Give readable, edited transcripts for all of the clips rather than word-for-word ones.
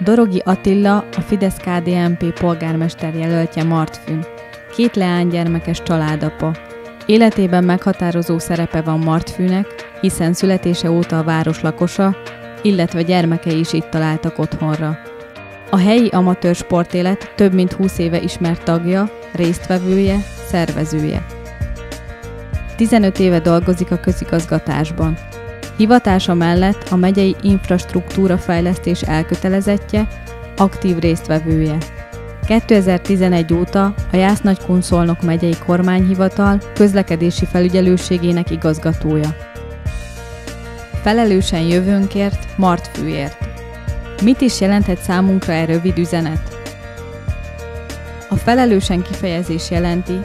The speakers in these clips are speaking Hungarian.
Dorogi Attila a Fidesz-KDNP polgármester jelöltje Martfűn. 2 leánygyermekes családapa. Életében meghatározó szerepe van Martfűnek, hiszen születése óta a város lakosa, illetve gyermekei is itt találtak otthonra. A helyi amatőr sportélet több mint 20 éve ismert tagja, résztvevője, szervezője. 15 éve dolgozik a közigazgatásban. Hivatása mellett a megyei infrastruktúrafejlesztés elkötelezettje, aktív résztvevője. 2011 óta a Jász-Nagykun-Szolnok megyei kormányhivatal közlekedési felügyelőségének igazgatója. Felelősen jövőnkért, Martfűért. Mit is jelenthet számunkra e rövid üzenet? A felelősen kifejezés jelenti,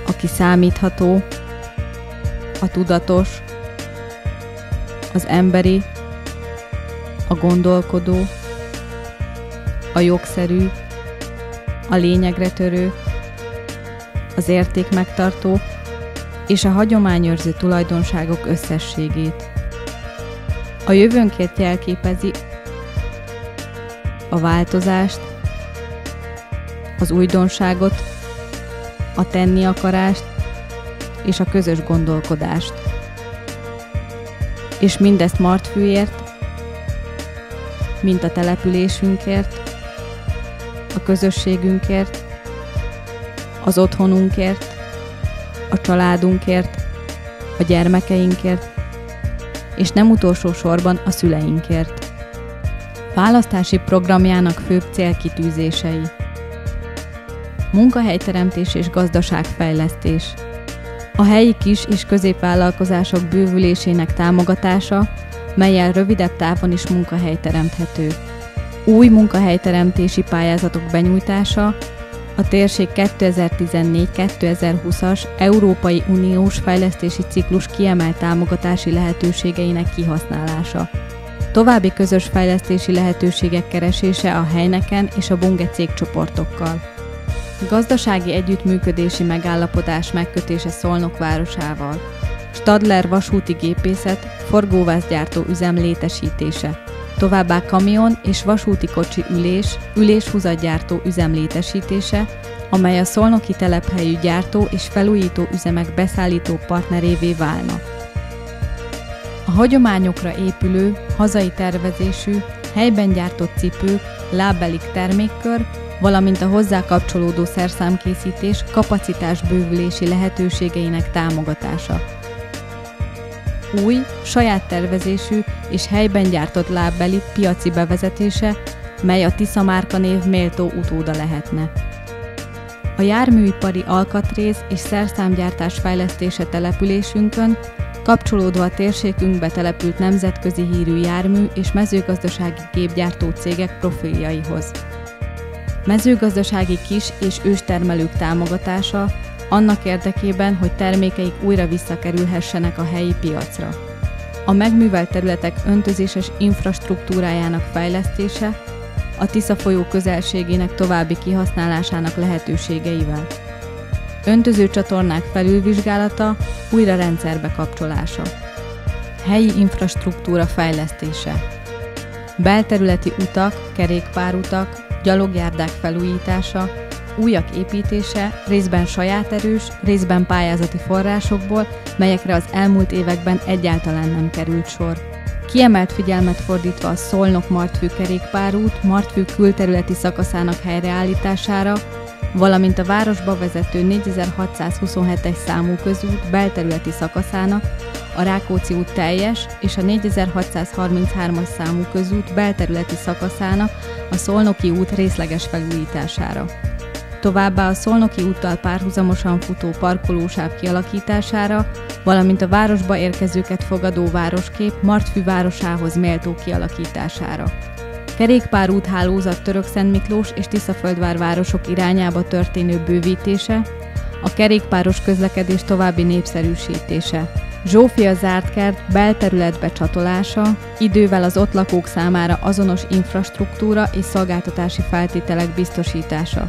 aki számítható, a tudatos, az emberi, a gondolkodó, a jogszerű, a lényegre törő, az értékmegtartó és a hagyományőrző tulajdonságok összességét. A jövőnkért jelképezi a változást, az újdonságot, a tenni akarást és a közös gondolkodást. És mindezt Martfűért, mint a településünkért, a közösségünkért, az otthonunkért, a családunkért, a gyermekeinkért, és nem utolsó sorban a szüleinkért. Választási programjának főbb célkitűzései: munkahelyteremtés és gazdaságfejlesztés, a helyi kis- és középvállalkozások bővülésének támogatása, mellyel rövidebb távon is munkahely teremthető, új munkahelyteremtési pályázatok benyújtása, a térség 2014-2020-as Európai Uniós fejlesztési ciklus kiemelt támogatási lehetőségeinek kihasználása, további közös fejlesztési lehetőségek keresése a helyneken és a bunge cégcsoportokkal, gazdasági együttműködési megállapodás megkötése Szolnok városával, Stadler vasúti gépészet, forgóvázgyártó üzem létesítése, továbbá kamion és vasúti kocsi üléshúzatgyártó üzem létesítése, amely a szolnoki telephelyű gyártó és felújító üzemek beszállító partnerévé válna. A hagyományokra épülő, hazai tervezésű, helyben gyártott cipők, lábbelik termékkör, valamint a hozzá kapcsolódó szerszámkészítés kapacitás bővülési lehetőségeinek támogatása. Új, saját tervezésű és helyben gyártott lábbeli piaci bevezetése, mely a Tisza márkanév méltó utóda lehetne. A járműipari alkatrész és szerszámgyártás fejlesztése településünkön, kapcsolódva a térségünkbe települt nemzetközi hírű jármű és mezőgazdasági gépgyártó cégek profiljaihoz. Mezőgazdasági kis- és őstermelők támogatása, annak érdekében, hogy termékeik újra visszakerülhessenek a helyi piacra. A megművelt területek öntözéses infrastruktúrájának fejlesztése, a Tisza folyó közelségének további kihasználásának lehetőségeivel. Öntözőcsatornák felülvizsgálata, újra rendszerbe kapcsolása. Helyi infrastruktúra fejlesztése. Belterületi utak, kerékpárutak, gyalogjárdák felújítása, újak építése, részben saját erős, részben pályázati forrásokból, melyekre az elmúlt években egyáltalán nem került sor. Kiemelt figyelmet fordítva a Szolnok-Martfű kerékpárút, Martfű külterületi szakaszának helyreállítására, valamint a városba vezető 4627-es számú közút belterületi szakaszának, a Rákóczi út teljes és a 4633-as számú közút belterületi szakaszának, a Szolnoki út részleges felújítására. Továbbá a Szolnoki úttal párhuzamosan futó parkolósáv kialakítására, valamint a városba érkezőket fogadó városkép Martfű városához méltó kialakítására. Kerékpárút hálózat Törökszentmiklós és Tiszaföldvár városok irányába történő bővítése, a kerékpáros közlekedés további népszerűsítése, Zsófia zárt kert belterületbe csatolása, idővel az ott lakók számára azonos infrastruktúra és szolgáltatási feltételek biztosítása,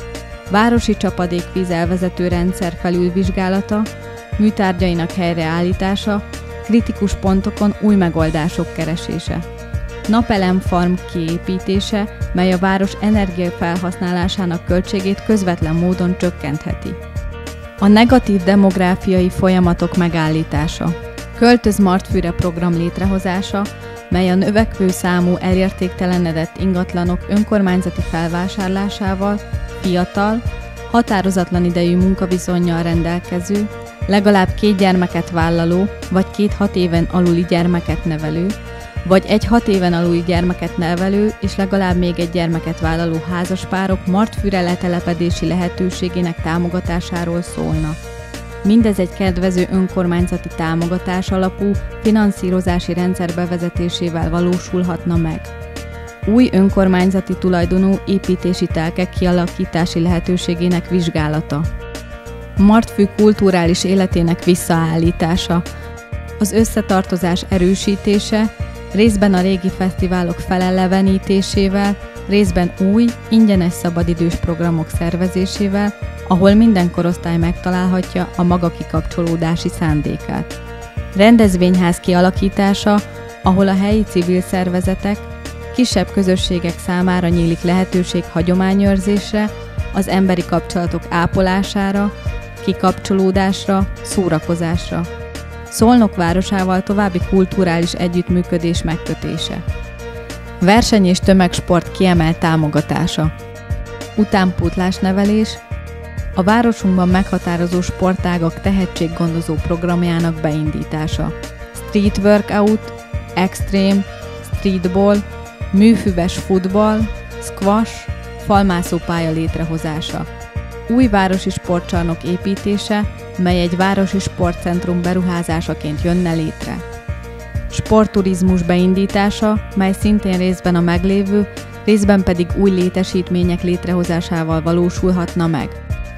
városi csapadékvíz elvezető rendszer felülvizsgálata, műtárgyainak helyreállítása, kritikus pontokon új megoldások keresése. napelemfarm kiépítése, mely a város energiafelhasználásának költségét közvetlen módon csökkentheti. A negatív demográfiai folyamatok megállítása. Költöz Martfűre program létrehozása, mely a növekvő számú elértéktelenedett ingatlanok önkormányzati felvásárlásával fiatal, határozatlan idejű munkaviszonnyal rendelkező, legalább 2 gyermeket vállaló, vagy 2 6 éven aluli gyermeket nevelő, vagy egy 6 éven aluli gyermeket nevelő és legalább még egy gyermeket vállaló házaspárok Martfűre letelepedési lehetőségének támogatásáról szólna. Mindez egy kedvező önkormányzati támogatás alapú finanszírozási rendszer bevezetésével valósulhatna meg. Új önkormányzati tulajdonú építési telkek kialakítási lehetőségének vizsgálata. Martfű kulturális életének visszaállítása. Az összetartozás erősítése, részben a régi fesztiválok felelevenítésével, részben új, ingyenes szabadidős programok szervezésével, ahol minden korosztály megtalálhatja a maga kikapcsolódási szándékát. Rendezvényház kialakítása, ahol a helyi civil szervezetek, kisebb közösségek számára nyílik lehetőség hagyományőrzésre, az emberi kapcsolatok ápolására, kikapcsolódásra, szórakozásra. Szolnok városával további kulturális együttműködés megkötése. Verseny- és tömegsport kiemelt támogatása. Utánpótlásnevelés, a városunkban meghatározó sportágak tehetséggondozó programjának beindítása. Street workout, extreme, streetball, műfüves futball, squash, falmászópálya létrehozása. Új városi sportcsarnok építése, mely egy városi sportcentrum beruházásaként jönne létre. Sportturizmus beindítása, mely szintén részben a meglévő, részben pedig új létesítmények létrehozásával valósulhatna meg.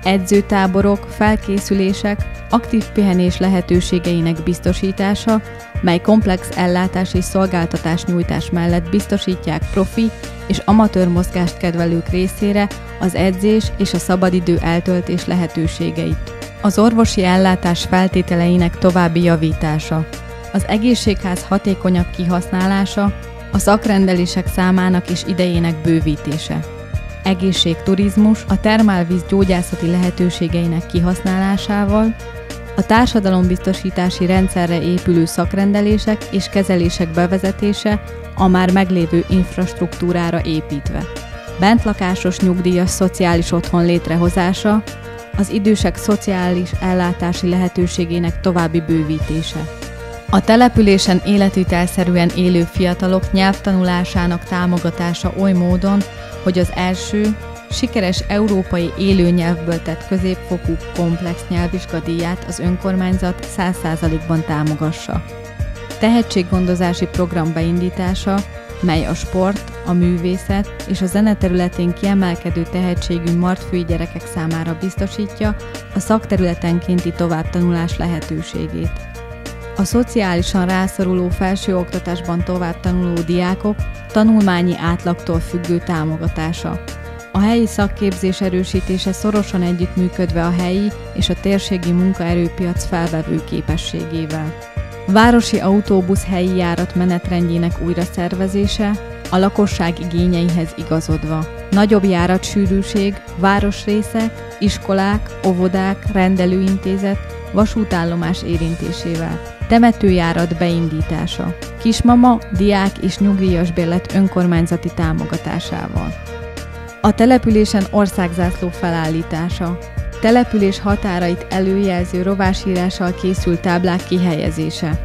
Edzőtáborok, felkészülések, aktív pihenés lehetőségeinek biztosítása, mely komplex ellátás és szolgáltatás nyújtás mellett biztosítják profi és amatőr mozgást kedvelők részére az edzés és a szabadidő eltöltés lehetőségeit. Az orvosi ellátás feltételeinek további javítása. Az egészségház hatékonyabb kihasználása, a szakrendelések számának és idejének bővítése. Egészségturizmus a termálvíz gyógyászati lehetőségeinek kihasználásával, a társadalombiztosítási rendszerre épülő szakrendelések és kezelések bevezetése a már meglévő infrastruktúrára építve. Bentlakásos nyugdíjas szociális otthon létrehozása, az idősek szociális ellátási lehetőségének további bővítése. A településen életvitelszerűen élő fiatalok nyelvtanulásának támogatása oly módon, hogy az első, sikeres európai élőnyelvből tett középfokú komplex nyelvvizsgadíját az önkormányzat 100%-ban támogassa. Tehetséggondozási program beindítása, mely a sport, a művészet és a zene területén kiemelkedő tehetségű martfűi gyerekek számára biztosítja a szakterületenkénti továbbtanulás lehetőségét. A szociálisan rászoruló felsőoktatásban tovább tanuló diákok tanulmányi átlagtól függő támogatása. A helyi szakképzés erősítése szorosan együttműködve a helyi és a térségi munkaerőpiac felvevő képességével. Városi autóbusz helyi járat menetrendjének újraszervezése, a lakosság igényeihez igazodva. Nagyobb járatsűrűség, városrészek, iskolák, óvodák, rendelőintézet, vasútállomás érintésével. Temetőjárat beindítása. Kismama, diák és nyugdíjas bérlet önkormányzati támogatásával. A településen országzászló felállítása. Település határait előjelző rovásírással készült táblák kihelyezése.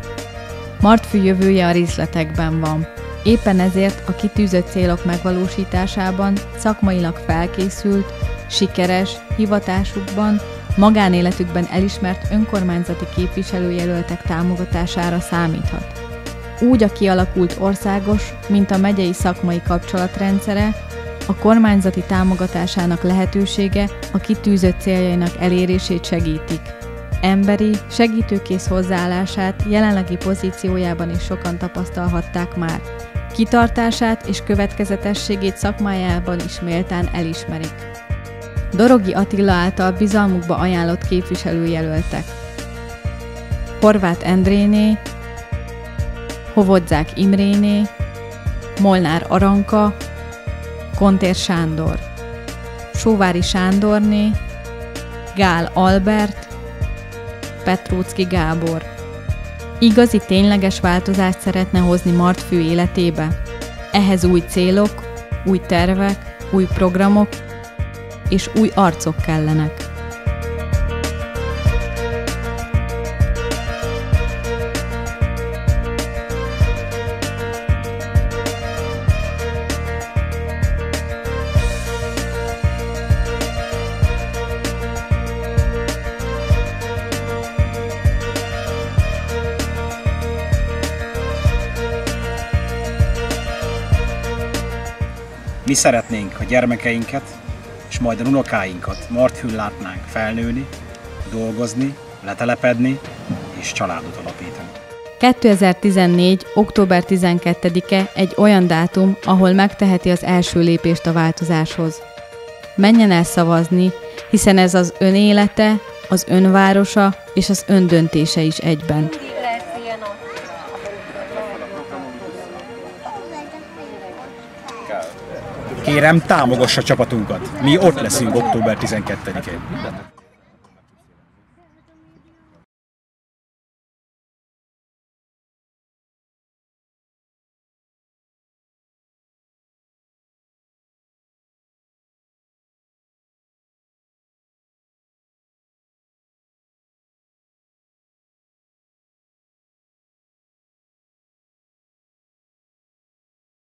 Martfű jövője a részletekben van. Éppen ezért a kitűzött célok megvalósításában szakmailag felkészült, sikeres, hivatásukban, magánéletükben elismert önkormányzati képviselőjelöltek támogatására számíthat. Úgy a kialakult országos, mint a megyei szakmai kapcsolatrendszere, a kormányzati támogatásának lehetősége a kitűzött céljainak elérését segítik. Emberi, segítőkész hozzáállását jelenlegi pozíciójában is sokan tapasztalhatták már. Kitartását és következetességét szakmájában is méltán elismerik. Dorogi Attila által bizalmukba ajánlott képviselőjelöltek: Horváth Endréné, Hovodzák Imréné, Molnár Aranka, Kontér Sándor, Sóvári Sándorné, Gál Albert, Petróczki Gábor. Igazi, tényleges változást szeretne hozni Martfő életébe? Ehhez új célok, új tervek, új programok és új arcok kellenek. Mi szeretnénk a gyermekeinket, és majd a unokáinkat Martfőn látnánk felnőni, dolgozni, letelepedni és családot alapítani. 2014. október 12-e egy olyan dátum, ahol megteheti az első lépést a változáshoz. Menjen el szavazni, hiszen ez az ön élete, az ön városa és az ön döntése is egyben. Kérem, támogassa csapatunkat. Mi ott leszünk október 12-én.